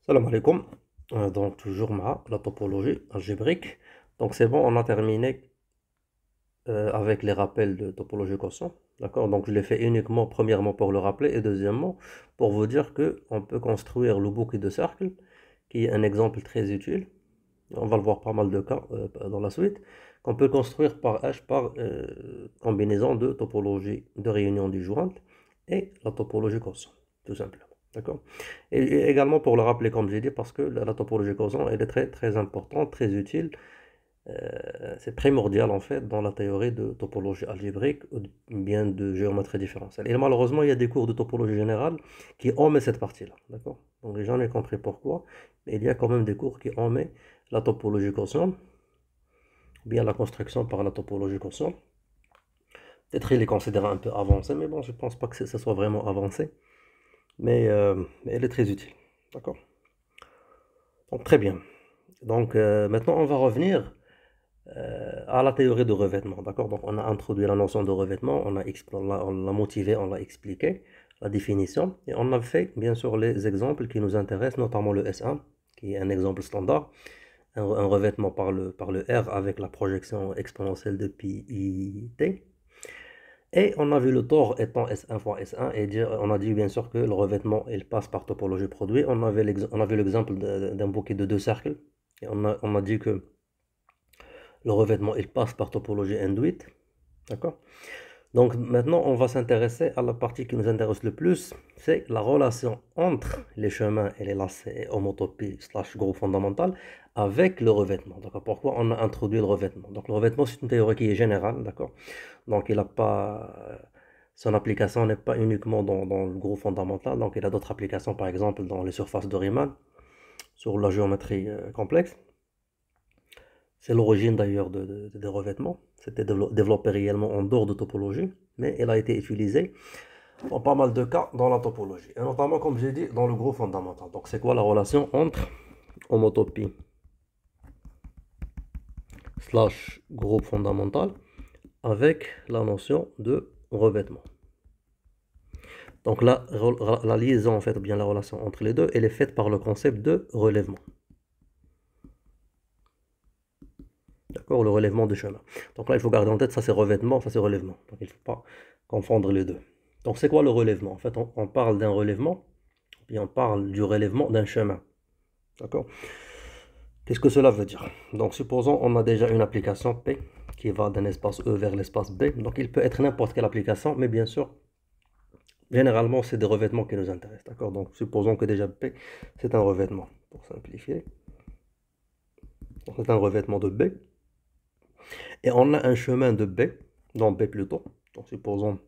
Salam alaikum. Donc toujours la topologie algébrique. Donc c'est bon, on a terminé avec les rappels de topologie quotient. D'accord? Donc je l'ai fait uniquement, premièrement pour le rappeler et deuxièmement pour vous dire que on peut construire le boucle de cercle, qui est un exemple très utile. On va le voir pas mal de cas dans la suite, qu'on peut construire par H par combinaison de topologie de réunion disjointe et la topologie quotient, tout simplement. D'accord? Et également pour le rappeler, comme j'ai dit, parce que la topologie quotient, elle est très, très importante, très utile. C'est primordial en fait dans la théorie de topologie algébrique ou bien de géométrie différentielle. Et malheureusement, il y a des cours de topologie générale qui omettent cette partie-là. D'accord? Donc j'ai jamais compris pourquoi, mais il y a quand même des cours qui omettent la topologie quotient, ou bien la construction par la topologie quotient. Peut-être il est considéré un peu avancé, mais bon, je pense pas que ça soit vraiment avancé. Mais elle est très utile. D'accord? Donc très bien. Donc maintenant, on va revenir à la théorie de revêtement. D'accord? Donc on a introduit la notion de revêtement, on l'a motivé, on l'a expliqué, la définition, et on a fait bien sûr les exemples qui nous intéressent, notamment le S1, qui est un exemple standard, un revêtement par le R avec la projection exponentielle de pi i t. Et on a vu le tore étant S1 fois S1 et on a dit bien sûr que le revêtement il passe par topologie produit. On a vu l'exemple d'un bouquet de deux cercles et on a dit que le revêtement il passe par topologie induite. D'accord? Donc maintenant on va s'intéresser à la partie qui nous intéresse le plus, c'est la relation entre les chemins et les lacets et homotopie slash groupe fondamental avec le revêtement. D'accord? Pourquoi on a introduit le revêtement? Donc le revêtement c'est une théorie qui est générale, d'accord? Donc, il a pas, son application n'est pas uniquement dans le groupe fondamental. Donc, il a d'autres applications, par exemple, dans les surfaces de Riemann, sur la géométrie complexe. C'est l'origine d'ailleurs des revêtements. C'était développé réellement en dehors de topologie, mais il a été utilisé dans pas mal de cas dans la topologie. Et notamment, comme j'ai dit, dans le groupe fondamental. Donc, c'est quoi la relation entre homotopie slash groupe fondamental avec la notion de revêtement? Donc la liaison, en fait, ou bien la relation entre les deux, elle est faite par le concept de relèvement. D'accord? Le relèvement du chemin. Donc là, il faut garder en tête, ça c'est revêtement, ça c'est relèvement. Donc il ne faut pas confondre les deux. Donc c'est quoi le relèvement? En fait, on parle d'un relèvement, puis on parle du relèvement d'un chemin. D'accord? Qu'est-ce que cela veut dire? Donc supposons on a déjà une application P qui va d'un espace E vers l'espace B. Donc il peut être n'importe quelle application, mais bien sûr, généralement, c'est des revêtements qui nous intéressent. D'accord? Donc supposons que déjà P, c'est un revêtement. Pour simplifier. C'est un revêtement de B. Et on a un chemin de B, dans B plutôt. Donc supposons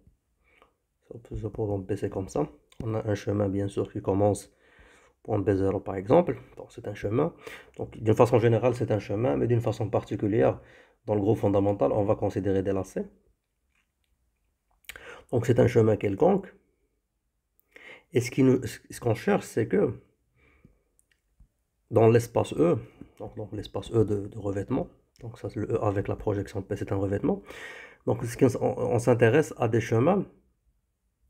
B c'est comme ça. On a un chemin bien sûr qui commence point B0 par exemple. Donc c'est un chemin. Donc d'une façon générale c'est un chemin, mais d'une façon particulière, dans le groupe fondamental, on va considérer des lacets. Donc c'est un chemin quelconque. Et ce qu'on cherche, c'est que dans l'espace E, donc dans l'espace E de revêtement, donc ça c'est le E avec la projection P, c'est un revêtement. Donc on s'intéresse à des chemins,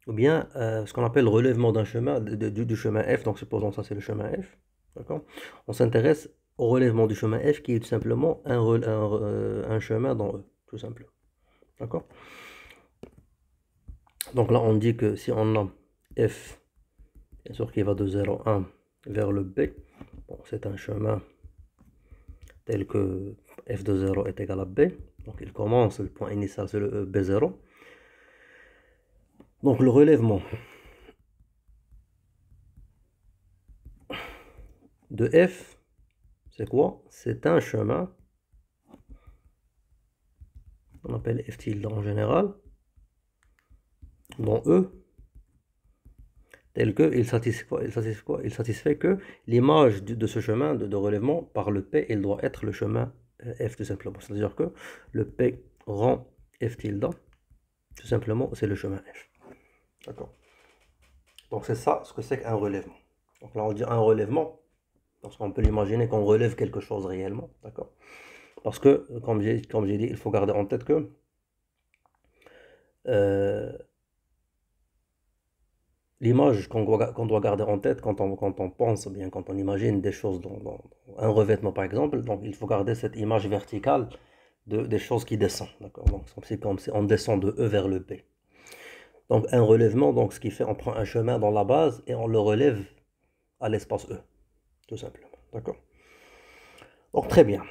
ou bien ce qu'on appelle le relèvement d'un chemin, du chemin F, donc supposons ça c'est le chemin F, d'accord? On s'intéresse au relèvement du chemin F qui est tout simplement un chemin dans E, tout simplement, d'accord? Donc là on dit que si on a F, bien sûr qui va de 0, 1 vers le B, bon, c'est un chemin tel que f de 0 est égal à b. Donc il commence, le point initial c'est le b0. Donc le relèvement de f, c'est quoi? C'est un chemin, on appelle f tilde en général, dans E, tel que il satisfait que l'image de ce chemin de relèvement par le P, il doit être le chemin f tout simplement. C'est-à-dire que le P rend f tilde, tout simplement, c'est le chemin f. D'accord. Donc c'est ça ce que c'est qu'un relèvement. Donc là on dit un relèvement, parce qu'on peut l'imaginer qu'on relève quelque chose réellement, d'accord? Parce que, comme j'ai dit, il faut garder en tête que euh, l'image qu'on doit garder en tête quand on pense, bien quand on imagine des choses dans un revêtement par exemple, donc il faut garder cette image verticale des choses qui descendent, d'accord? Donc c'est comme si on descend de E vers le P. Donc un relèvement, donc ce qui fait, on prend un chemin dans la base et on le relève à l'espace E, tout simplement, d'accord? Donc très bien.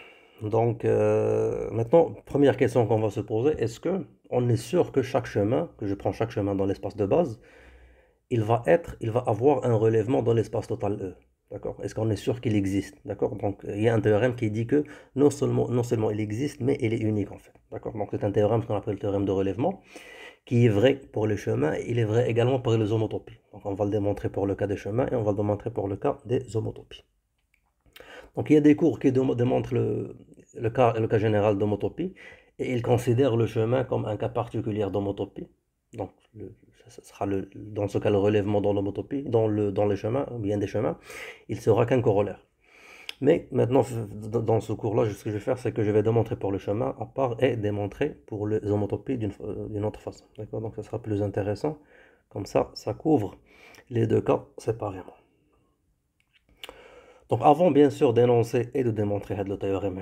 Donc maintenant, première question qu'on va se poser, est-ce que on est sûr que chaque chemin, que je prends chaque chemin dans l'espace de base, il va avoir un relèvement dans l'espace total E. D'accord? Est-ce qu'on est sûr qu'il existe? D'accord? Donc, il y a un théorème qui dit que non seulement il existe, mais il est unique en fait. D'accord? Donc, c'est un théorème qu'on appelle le théorème de relèvement, qui est vrai pour les chemins et il est vrai également pour les homotopies. Donc, on va le démontrer pour le cas des chemins et on va le démontrer pour le cas des homotopies. Donc, il y a des cours qui démontrent le cas général d'homotopie et ils considèrent le chemin comme un cas particulier d'homotopie. Donc, ça sera dans ce cas le relèvement dans l'homotopie, dans les chemins, ou bien des chemins, il sera qu'un corollaire. Mais maintenant, dans ce cours-là, ce que je vais faire, c'est que je vais démontrer pour le chemin à part et démontrer pour les homotopies d'une autre façon. D'accord? Donc, ça sera plus intéressant. Comme ça couvre les deux cas séparément. Donc, avant bien sûr d'énoncer et de démontrer le théorème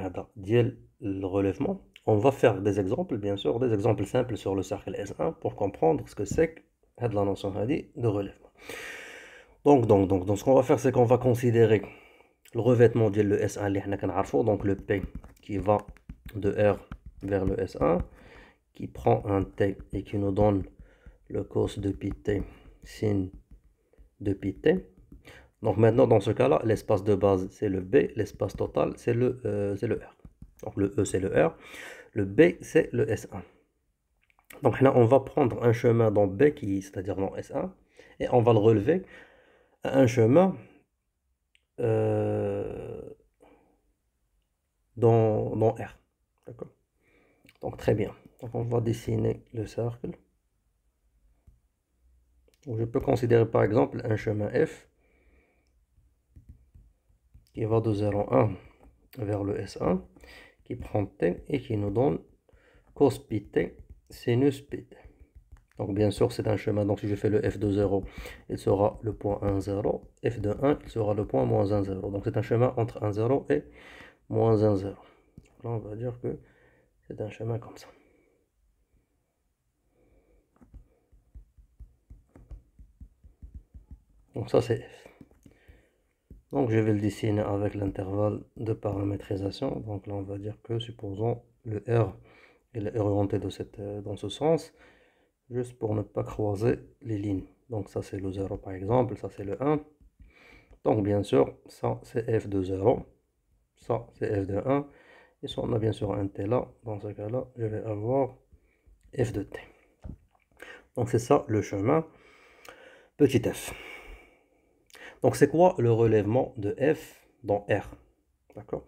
le relèvement, on va faire des exemples, bien sûr, des exemples simples sur le cercle S1 pour comprendre ce que c'est que la notion de relèvement. Donc, ce qu'on va faire, c'est qu'on va considérer le revêtement de le S1, donc le P qui va de R vers le S1, qui prend un T et qui nous donne le cos de pi T, sin de pi T. Donc maintenant, dans ce cas-là, l'espace de base, c'est le B, l'espace total, c'est le R. Donc le E, c'est le R, le B, c'est le S1. Donc là, on va prendre un chemin dans B, c'est-à-dire dans S1, et on va le relever à un chemin dans R. D'accord? Donc très bien. Donc on va dessiner le cercle. Donc, je peux considérer par exemple un chemin F qui va de 0,1 vers le S1, qui prend T et qui nous donne cos pi T, sinus pi T. Donc bien sûr c'est un chemin, donc si je fais le f de 0, il sera le point 1, 0, f de 1, il sera le point moins 1, 0. Donc c'est un chemin entre 1, 0 et moins 1, 0. Là on va dire que c'est un chemin comme ça. Donc ça c'est f. Donc je vais le dessiner avec l'intervalle de paramétrisation. Donc là on va dire que supposons le R il est orienté dans ce sens, juste pour ne pas croiser les lignes. Donc ça c'est le 0 par exemple, ça c'est le 1. Donc bien sûr ça c'est f de 0, ça c'est f de 1. Et si on a bien sûr un t là, dans ce cas là je vais avoir f de t. Donc c'est ça le chemin petit f. Donc c'est quoi le relèvement de f dans R? D'accord?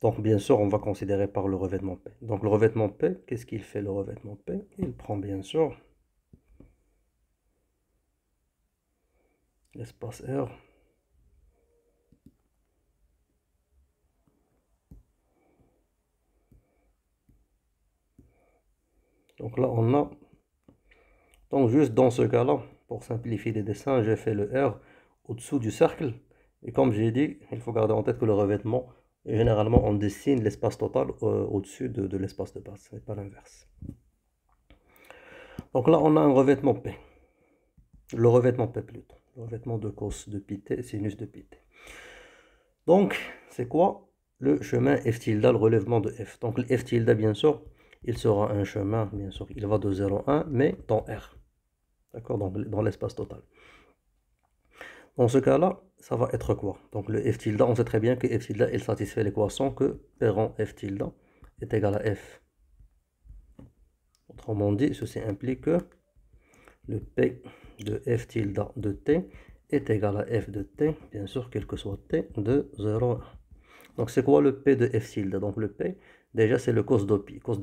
Donc bien sûr on va considérer par le revêtement P. Donc le revêtement P, qu'est-ce qu'il fait le revêtement P? Il prend bien sûr l'espace R donc là on a, donc juste dans ce cas là, pour simplifier les dessins, j'ai fait le R au-dessous du cercle, et comme j'ai dit, il faut garder en tête que le revêtement, généralement on dessine l'espace total au-dessus de l'espace de base, et pas l'inverse. Donc là on a un revêtement P, le revêtement P plutôt, le revêtement de cos de pi t, sinus de pi t. Donc c'est quoi le chemin f tilde, le relèvement de f? Donc le f tilde bien sûr, il sera un chemin, bien sûr, il va de 0 à 1, mais dans R. D'accord, donc dans l'espace total. Dans ce cas-là, ça va être quoi? Donc le f tilde, on sait très bien que f tilde, il satisfait l'équation que P rang f tilde est égal à f. Autrement dit, ceci implique que le P de f tilde de t est égal à f de t, bien sûr, quel que soit t, de 0 à 1. Donc c'est quoi le P de f tilde? Donc le P, déjà c'est le cos de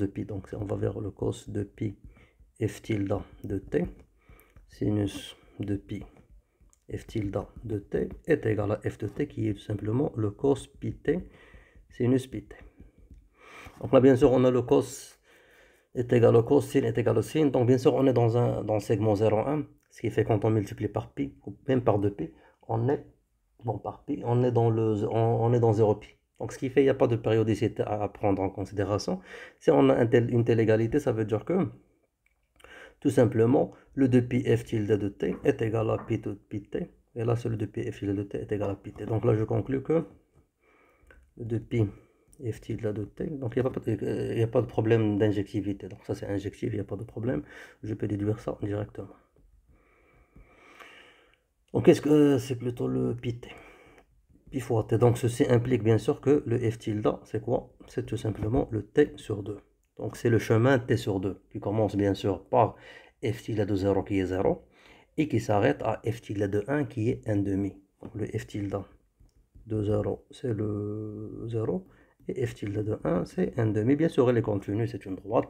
pi. Donc on va vers le cos de pi f tilde de t, sinus de pi f tilde de t est égal à f de t qui est tout simplement le cos pi t sinus pi t. Donc là bien sûr on a le cos est égal au cos, sin est égal au sin. Donc bien sûr on est dans le segment 0,1, ce Ce qui fait quand on multiplie par pi, ou même par 2pi, on est, bon, par pi, on est on est dans 0pi. Donc ce qui fait, il n'y a pas de périodicité à prendre en considération. Si on a une telle égalité, ça veut dire que, tout simplement, le 2pi f tilde de t est égal à pi de pi t. Et là, c'est le 2pi f tilde de t est égal à pi t. Donc là, je conclus que le 2pi f tilde de t, donc il n'y a pas de problème d'injectivité. Donc ça, c'est injectif, il n'y a pas de problème. Je peux déduire ça directement. Donc qu'est-ce que c'est plutôt le pi t? Pi fois t. Donc ceci implique bien sûr que le f tilde, c'est quoi? C'est tout simplement le t sur 2. Donc c'est le chemin t sur 2 qui commence bien sûr par f tilde de 0 qui est 0 et qui s'arrête à f tilde de 1 qui est 1 demi. Donc le f tilde de 0 c'est le 0 et f tilde de 1 c'est 1 demi. Bien sûr elle est continue, c'est une droite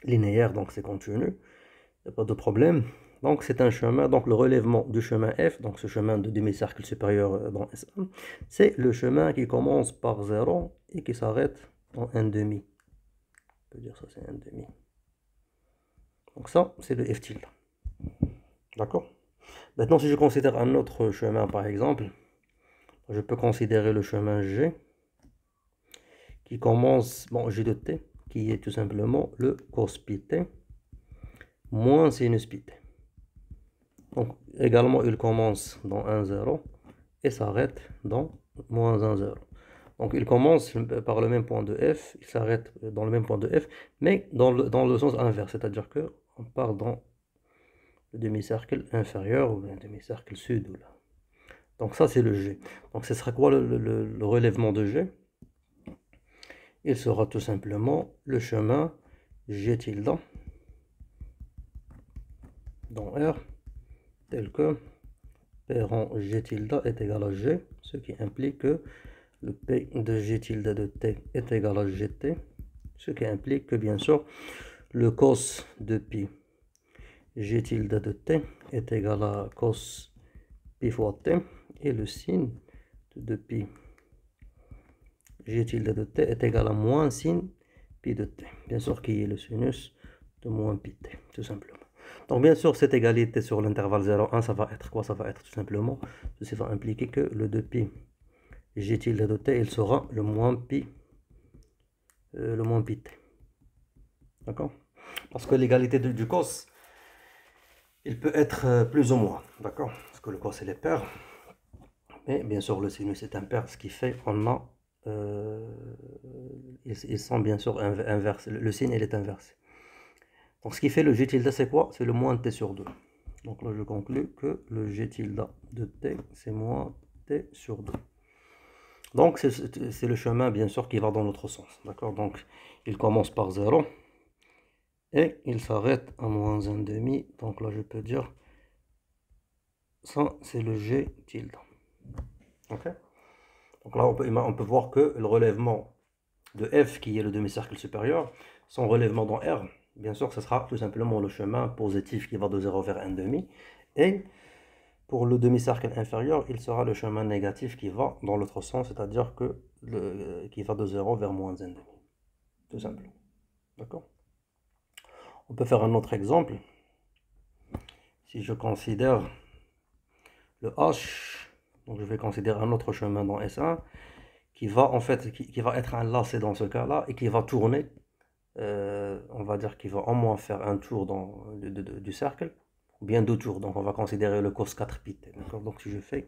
linéaire donc c'est continu, il n'y a pas de problème. Donc c'est un chemin, donc le relèvement du chemin f, donc ce chemin de demi-cercle supérieur dans S1, c'est le chemin qui commence par 0 et qui s'arrête en 1 demi. On peut dire ça c'est 1 demi. Donc ça c'est le f tilde. D'accord? Maintenant si je considère un autre chemin par exemple, je peux considérer le chemin G qui commence, bon G de t, qui est tout simplement le cos pi t moins sinus pi t. Donc également il commence dans 1, 0 et s'arrête dans moins 1, 0. Donc il commence par le même point de f, il s'arrête dans le même point de f, mais dans le sens inverse, c'est-à-dire que on part dans le demi-cercle inférieur ou un demi-cercle sud. Ou là. Donc ça c'est le G. Donc ce sera quoi le relèvement de G? Il sera tout simplement le chemin G tilde dans R tel que P rang G tilde est égal à G, ce qui implique que le P de G tilde de T est égal à GT, ce qui implique que bien sûr le cos de pi G tilde de T est égal à cos pi fois T et le sin de pi G tilde de T est égal à moins sin pi de T, bien sûr qui est le sinus de moins pi T, tout simplement. Donc bien sûr cette égalité sur l'intervalle 0,1 ça va être quoi? Ça va être tout simplement, ceci va impliquer que le 2pi G tilde de T il sera le moins pi t. D'accord? Parce que l'égalité du cos, il peut être plus ou moins. D'accord? Parce que le cos il est pair. Mais bien sûr le sinus est impair, ce qui fait qu'on a ils sont bien sûr inversés. Le signe il est inversé. Donc ce qui fait le G tilde c'est quoi? C'est le moins t sur 2. Donc là je conclus que le G tilde de t c'est moins t sur 2. Donc c'est le chemin bien sûr qui va dans l'autre sens. D'accord? Donc il commence par 0 et il s'arrête à moins 1 demi. Donc là je peux dire ça c'est le G tilde. Ok? Donc là on peut voir que le relèvement de F qui est le demi-cercle supérieur, son relèvement dans R, bien sûr ce sera tout simplement le chemin positif qui va de 0 vers 1 demi. Et pour le demi-cercle inférieur, il sera le chemin négatif qui va dans l'autre sens, c'est-à-dire que qui va de 0 vers moins 1 demi. Tout simplement. D'accord? On peut faire un autre exemple. Si je considère le H, donc je vais considérer un autre chemin dans S1 qui va en fait qui va être un lacet dans ce cas-là et qui va tourner. On va dire qu'il va au moins faire un tour du cercle, ou bien deux tours. Donc on va considérer le cos 4 pi t. Donc si je fais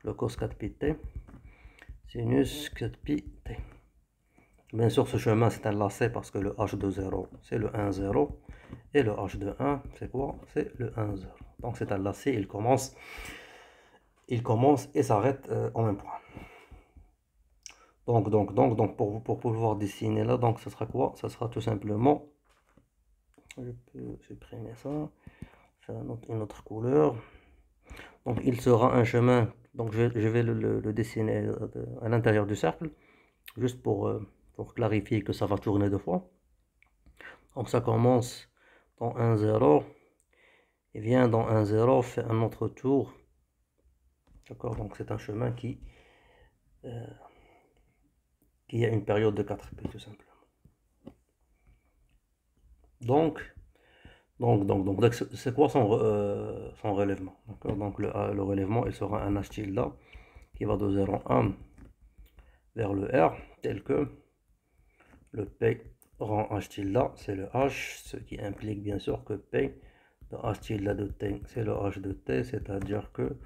le cos 4 pi t, sinus 4 pi t. Bien sûr ce chemin c'est un lacet parce que le h de 0 c'est le 1, 0. Et le h de 1 c'est quoi? C'est le 1, 0. Donc c'est un lacet, il commence et s'arrête en même point. Donc pour pouvoir dessiner là, donc ce sera quoi? Ça sera tout simplement, je peux supprimer ça, faire une autre couleur. Donc il sera un chemin, donc je vais le dessiner à l'intérieur du cercle, juste pour clarifier que ça va tourner deux fois. Donc ça commence dans 1, 0, et vient dans 1, 0, fait un autre tour. D'accord, donc c'est un chemin qui a une période de 4 pi tout simplement. Donc Donc, c'est quoi son relèvement? D'accord? Donc, le relèvement, il sera un H tilde qui va de 0,1 vers le R, tel que le P rang H tilde, c'est le H, ce qui implique bien sûr que P de H tilde de T, c'est le H de T, c'est-à-dire que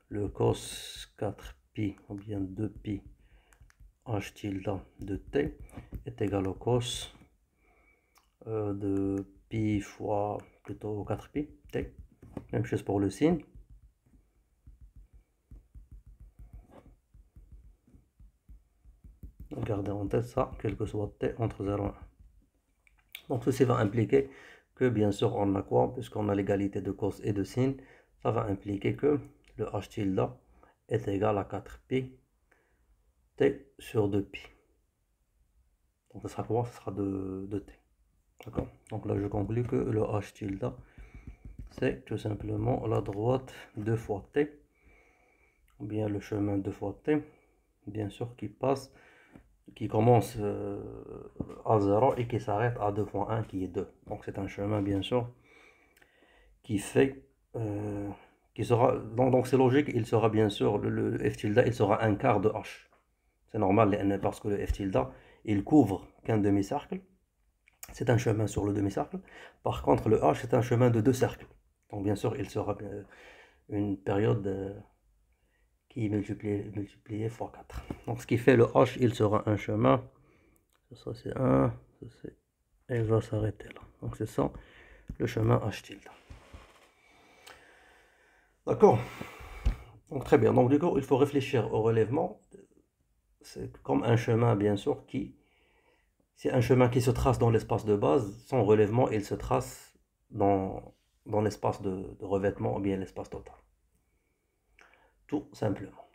le cos 4pi, ou bien 2pi H tilde de T est égal au cos de pi fois plutôt 4pi T. Même chose pour le signe. Gardez en tête ça, quel que soit T entre 0 et 1. Donc ceci va impliquer que bien sûr on a quoi? Puisqu'on a l'égalité de cos et de sin, ça va impliquer que le H tilde est égal à 4pi T sur 2pi. Donc ce sera quoi? Ce sera de T. D'accord? Donc là je conclus que le H tilde c'est tout simplement la droite 2 fois T, ou bien le chemin 2 fois T, bien sûr qui commence à 0 et qui s'arrête à 2 fois 1 qui est 2. Donc c'est un chemin bien sûr qui fait qui sera donc c'est logique, il sera bien sûr le f tilde il sera un quart de h. C'est normal parce que le f tilde il couvre qu'un demi-cercle. C'est un chemin sur le demi-cercle. Par contre le h c'est un chemin de deux cercles. Donc bien sûr il sera une période qui est multipliée fois 4. Donc ce qui fait le h il sera un chemin. Ça c'est 1, et il va s'arrêter là. Donc c'est ça le chemin h tilde. D'accord? Donc très bien. Donc du coup, il faut réfléchir au relèvement. C'est comme un chemin, bien sûr, c'est un chemin qui se trace dans l'espace de base. Son relèvement, il se trace dans l'espace de revêtement ou bien l'espace total. Tout simplement.